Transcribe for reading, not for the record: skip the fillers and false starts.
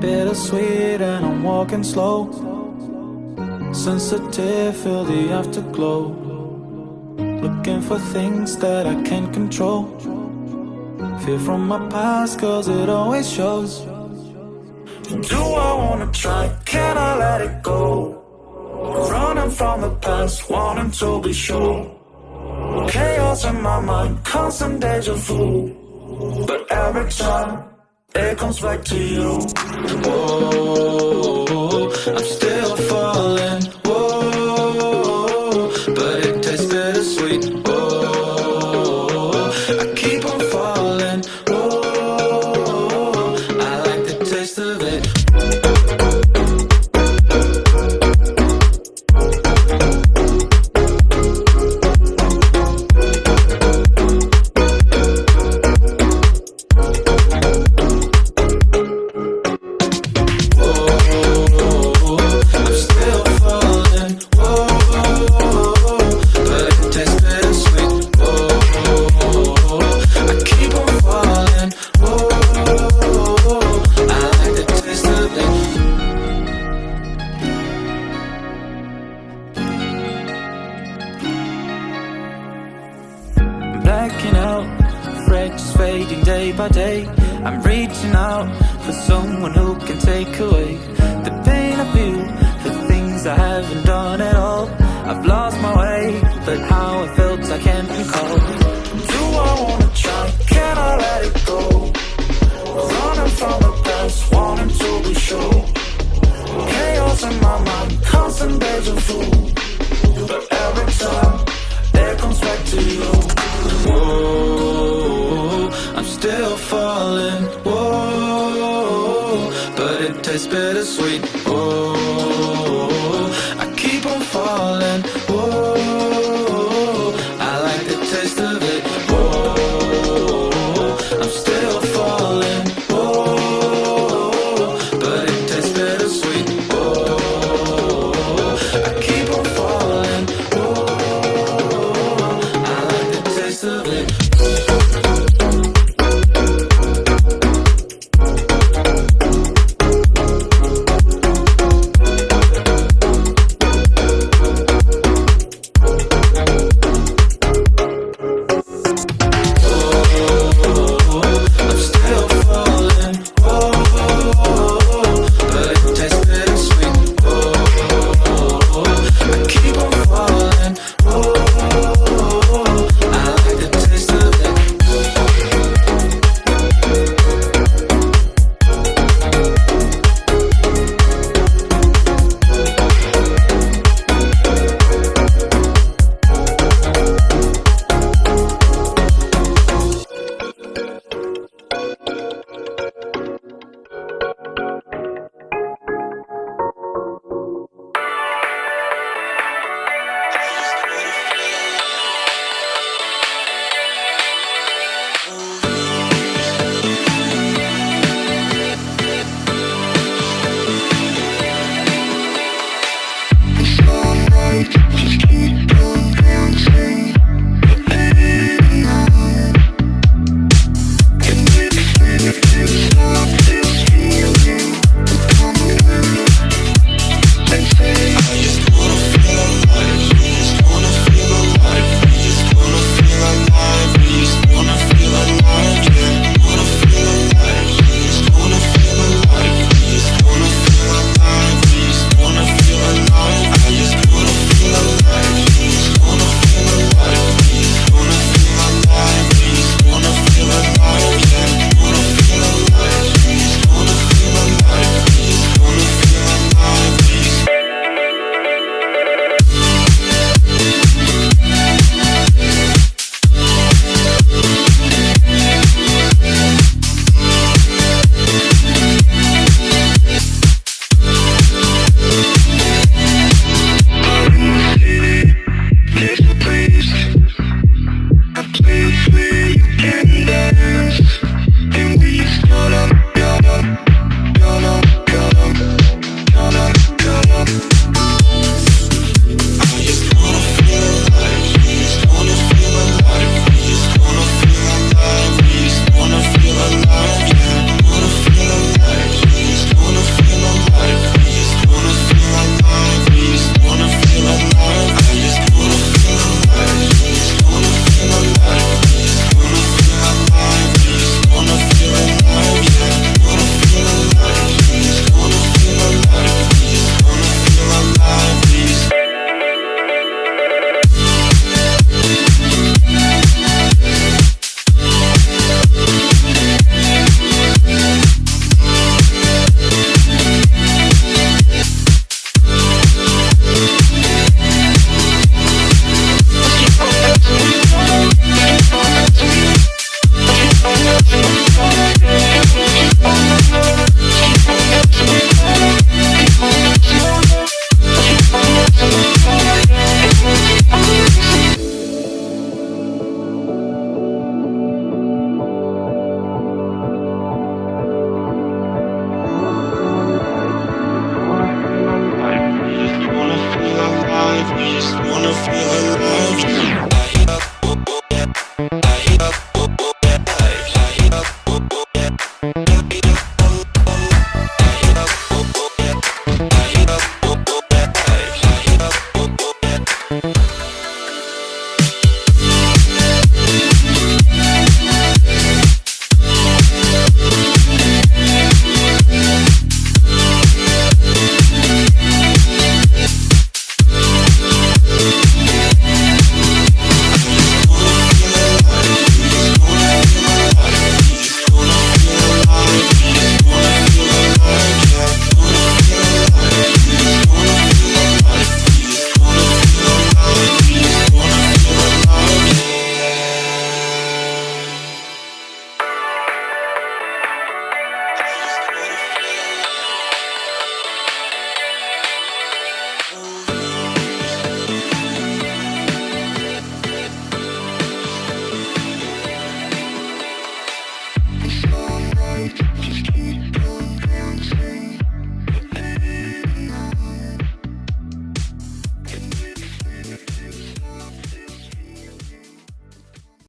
Bittersweet and I'm walking slow, sensitive, feel the afterglow, looking for things that I can't control, fear from my past cause it always shows. Do I wanna try, can I let it go, running from the past, wanting to be sure, chaos in my mind, constant deja vu, but every time it comes back to you. Whoa, I'm still falling. Whoa, but it tastes bittersweet. Whoa, I keep on falling. Whoa, I like the taste of it. Blacking out, fractures fading day by day. I'm reaching out for someone who can take away the pain I feel, the things I haven't done at all. I've lost my way, but how I felt I can't recall. Do I wanna try, can I let it go, running from the past, wanting to be sure, chaos in my mind, constant deja vu, but every time it comes back to you. Whoa, I'm still falling. Whoa, but it tastes bittersweet.